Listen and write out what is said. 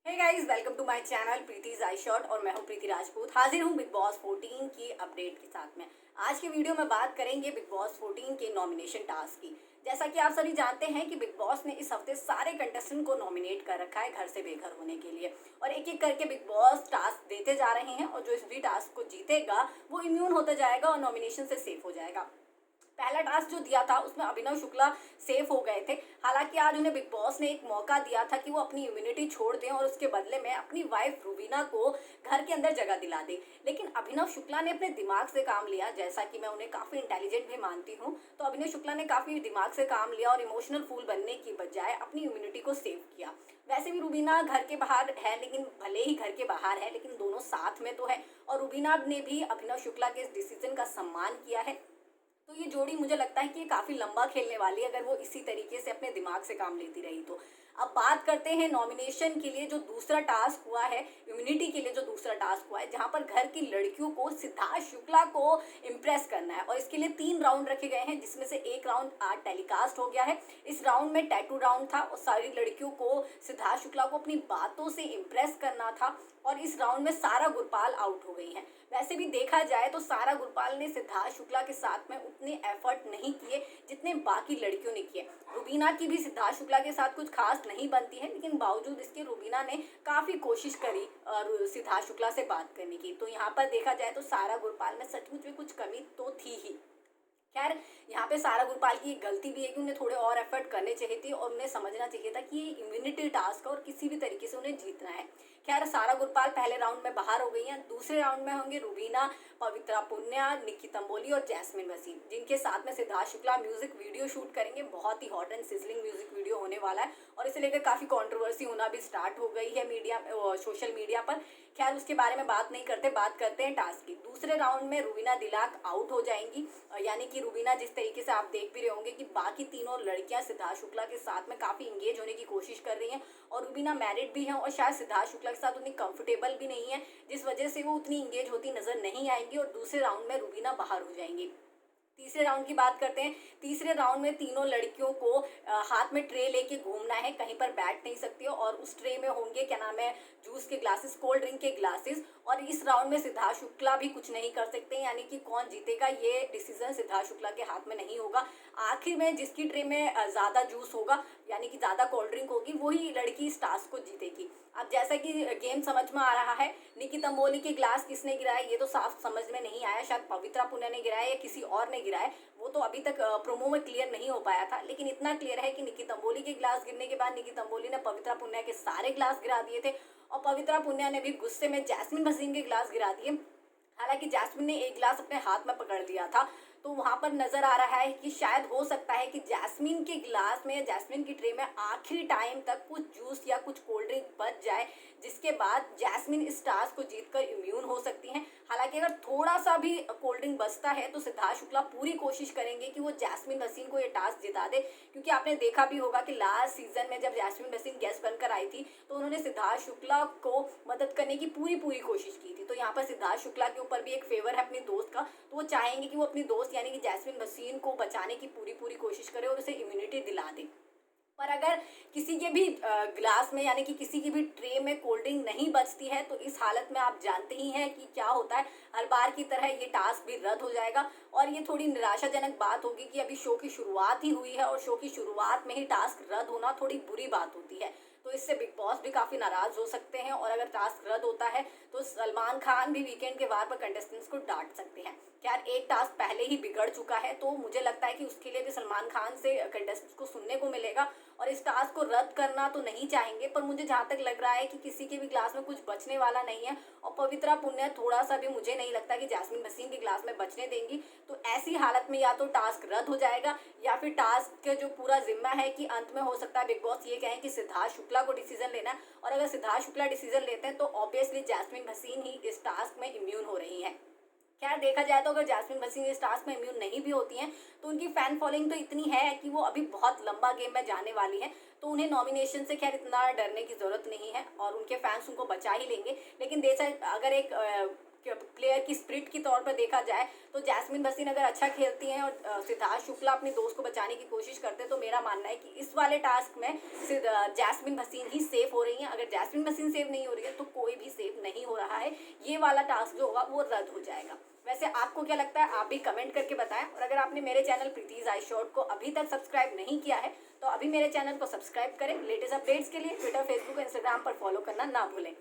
Hey guys, welcome to my channel Preeti I shot और मैं हूं प्रीति राजपूत। हाजिर हूं बिग बॉस 14 की अपडेट के साथ में। आज के वीडियो में बात करेंगे बिग बॉस 14 के नॉमिनेशन टास्क की। जैसा कि आप सभी जानते हैं कि बिग बॉस ने इस हफ्ते सारे कंटेस्टेंट को नॉमिनेट कर रखा है घर से बेघर होने के लिए, और एक एक करके बिग बॉस टास्क देते जा रहे हैं, और जो इस भी टास्क को जीतेगा वो इम्यून होता जाएगा और नॉमिनेशन से सेफ हो जाएगा। पहला टास्क जो दिया था उसमें अभिनव शुक्ला सेफ हो गए थे। हालांकि आज उन्हें बिग बॉस ने एक मौका दिया था कि वो अपनी इम्यूनिटी छोड़ दें और उसके बदले में अपनी वाइफ रुबीना को घर के अंदर जगह दिला दें। लेकिन अभिनव शुक्ला ने अपने दिमाग से काम लिया। जैसा कि मैं उन्हें काफ़ी इंटेलिजेंट भी मानती हूँ, तो अभिनव शुक्ला ने काफ़ी दिमाग से काम लिया और इमोशनल फूल बनने की बजाय अपनी इम्यूनिटी को सेव किया। वैसे भी रुबीना घर के बाहर है, लेकिन भले ही घर के बाहर है लेकिन दोनों साथ में तो है, और रुबीना ने भी अभिनव शुक्ला के इस डिसीजन का सम्मान किया है। तो ये जोड़ी मुझे लगता है कि ये काफ़ी लंबा खेलने वाली है अगर वो इसी तरीके से अपने दिमाग से काम लेती रही तो। अब बात करते हैं नॉमिनेशन के लिए जो दूसरा टास्क हुआ है, इम्यूनिटी के लिए जो दूसरा टास्क हुआ है, जहां पर घर की लड़कियों को सिद्धार्थ शुक्ला को इम्प्रेस करना है। और इसके लिए 3 राउंड रखे गए हैं, जिसमें से एक राउंड आज टेलीकास्ट हो गया है। इस राउंड में टैटू राउंड था और सारी लड़कियों को सिद्धार्थ शुक्ला को अपनी बातों से इम्प्रेस करना था, और इस राउंड में सारा गुरपाल आउट हो गई हैं। वैसे भी देखा जाए तो सारा गुरपाल ने सिद्धार्थ शुक्ला के साथ में उतने एफर्ट नहीं किए जितने बाकी लड़कियों ने किए। रुबीना की भी सिद्धार्थ शुक्ला के साथ कुछ खास नहीं बनती है, लेकिन बावजूद इसके रुबीना ने काफ़ी कोशिश करी सिद्धार्थ शुक्ला से बात करने की। तो यहाँ पर देखा जाए तो सारा गुरपाल में सचमुच में कुछ कमी तो थी ही। खैर, यहाँ पे सारा गुरपाल की एक गलती भी है कि उन्हें थोड़े और एफर्ट करने चाहिए थे और उन्हें समझना चाहिए था कि ये इम्यूनिटी टास्क है और किसी भी तरीके से उन्हें जीतना है। खैर, सारा गुरपाल पहले राउंड में बाहर हो गई हैं। दूसरे राउंड में होंगे रुबीना, पवित्रा पुन्या, निक्की तंबोली और जैस्मिन वसीम, जिनके साथ में Siddharth Shukla music video shoot करेंगे। बहुत ही hot and sizzling music video होने वाला है और इसे लेकर काफ़ी कंट्रोवर्सी होना भी स्टार्ट हो गई है मीडिया, सोशल मीडिया पर। खैर, उसके बारे में बात नहीं करते, बात करते हैं टास्क की। दूसरे राउंड में रुबीना दिलाक आउट हो जाएंगी, यानी कि रुबीना, जिस तरीके से आप देख भी रहे होंगे कि बाकी तीनों लड़कियां सिद्धार्थ शुक्ला के साथ में काफ़ी इंगेज होने की कोशिश कर रही हैं, और रुबीना मैरिड भी हैं और शायद सिद्धार्थ शुक्ला के साथ उतनी कंफर्टेबल भी नहीं है, जिस वजह से वो उतनी इंगेज होती नजर नहीं आएंगी और दूसरे राउंड में रुबीना बाहर हो जाएंगी। तीसरे राउंड की बात करते हैं। तीसरे राउंड में तीनों लड़कियों को हाथ में ट्रे लेके घूमना है, कहीं पर बैठ नहीं सकती हो, और उस ट्रे में होंगे क्या नाम है, जूस के ग्लासेस, कोल्ड ड्रिंक के ग्लासेस। और इस राउंड में सिद्धार्थ शुक्ला भी कुछ नहीं कर सकते, यानी कि कौन जीतेगा ये डिसीजन सिद्धार्थ शुक्ला के हाथ में नहीं होगा। आखिर में जिसकी ट्रे में ज़्यादा जूस होगा, यानी कि ज़्यादा कोल्ड ड्रिंक होगी, वही लड़की इस टास्क को जीतेगी। अब जैसा कि गेम समझ में आ रहा है, निकी तंबोली के ग्लास किसने गिराया ये तो साफ समझ में नहीं आया। शायद पवित्रा पुन्या ने गिराया या किसी और ने गिराया, वो तो अभी तक प्रोमो में क्लियर नहीं हो पाया था। लेकिन इतना क्लियर है कि निकी तंबोली के ग्लास गिरने के बाद निकी तंबोली ने पवित्रा पुन्या के सारे ग्लास गिरा दिए थे, और पवित्रा पुन्या ने भी गुस्से में जैस्मिन भसीन के ग्लास गिरा दिए। हालांकि जैस्मिन ने एक ग्लास अपने हाथ में पकड़ लिया था, तो वहां पर नजर आ रहा है कि शायद हो सकता है कि जैस्मिन के ग्लास में या जैस्मिन की ट्रे में आखिरी टाइम तक कुछ जूस या कुछ कोल्ड ड्रिंक बच जाए, जिसके बाद जैस्मिन इस टास्क को जीतकर इम्यून हो सकती हैं। हालांकि अगर थोड़ा सा भी कोल्ड ड्रिंक बचता है तो सिद्धार्थ शुक्ला पूरी कोशिश करेंगे कि वो जैस्मिन भसीन को ये टास्क जिता दे, क्योंकि आपने देखा भी होगा कि लास्ट सीजन में जब जैस्मिन भसीन गेस्ट बनकर आई थी तो उन्होंने सिद्धार्थ शुक्ला को मदद करने की पूरी कोशिश की थी। तो यहाँ पर सिद्धार्थ शुक्ला के ऊपर भी एक फेवर है अपनी दोस्त का, तो वो चाहेंगे कि वो अपनी दोस्त यानी कि जैस्मिन भसीन को बचाने की पूरी कोशिश करे और उसे इम्यूनिटी दिला दे। पर अगर किसी के भी ग्लास में यानी कि किसी की भी ट्रे में कोल्ड ड्रिंक नहीं बचती है, तो इस हालत में आप जानते ही हैं कि क्या होता है। हर बार की तरह ये टास्क भी रद्द हो जाएगा, और ये थोड़ी निराशाजनक बात होगी कि अभी शो की शुरुआत ही हुई है और शो की शुरुआत में ही टास्क रद्द होना थोड़ी बुरी बात होती है। तो इससे बिग बॉस भी काफ़ी नाराज़ हो सकते हैं, और अगर टास्क रद्द होता है तो सलमान खान भी वीकेंड के वार पर कंटेस्टेंट्स को डांट सकते हैं। खैर, एक टास्क पहले ही बिगड़ चुका है, तो मुझे लगता है कि उसके लिए भी सलमान खान से कंटेस्टेंट्स को सुनने को मिलेगा, और इस टास्क को रद्द करना तो नहीं चाहेंगे। पर मुझे जहाँ तक लग रहा है कि किसी के भी ग्लास में कुछ बचने वाला नहीं है, और पवित्रा पुन्या थोड़ा सा भी मुझे नहीं लगता कि जैस्मिन भसीन के ग्लास में बचने देंगी। तो ऐसी हालत में या तो टास्क रद्द हो जाएगा, या फिर टास्क का जो पूरा जिम्मा है कि अंत में हो सकता है बिग बॉस ये कहें कि सिद्धार्थ शुक्ला को डिसीजन लेना है, और अगर सिद्धार्थ शुक्ला डिसीजन लेते हैं तो ऑब्वियसली जैस्मिन भसीन ही इस टास्क में इम्यून हो रही हैं। खैर, देखा जाए तो अगर जैस्मिन भसीन इस टास्क में इम्यून नहीं भी होती हैं तो उनकी फैन फॉलोइंग तो इतनी है कि वो अभी बहुत लंबा गेम में जाने वाली है, तो उन्हें नॉमिनेशन से खैर इतना डरने की ज़रूरत नहीं है और उनके फैंस उनको बचा ही लेंगे। लेकिन देखा अगर एक प्लेयर की स्प्रिट की तौर पर देखा जाए तो जैस्मिन भसीन अगर अच्छा खेलती हैं और सिद्धार्थ शुक्ला अपने दोस्त को बचाने की कोशिश करते हैं, तो मेरा मानना है कि इस वाले टास्क में जैस्मिन भसीन ही सेफ हो रही हैं। अगर जैस्मिन भसीन सेव नहीं हो रही है तो कोई भी सेफ नहीं हो रहा है। ये वाला टास्क जो होगा वो रद्द हो जाएगा। वैसे आपको क्या लगता है, आप भी कमेंट करके बताएं। और अगर आपने मेरे चैनल प्रीतिज आई शॉर्ट को अभी तक सब्सक्राइब नहीं किया है तो अभी मेरे चैनल को सब्सक्राइब करें। लेटेस्ट अपडेट्स के लिए ट्विटर, फेसबुक और इंस्टाग्राम पर फॉलो करना ना भूलें।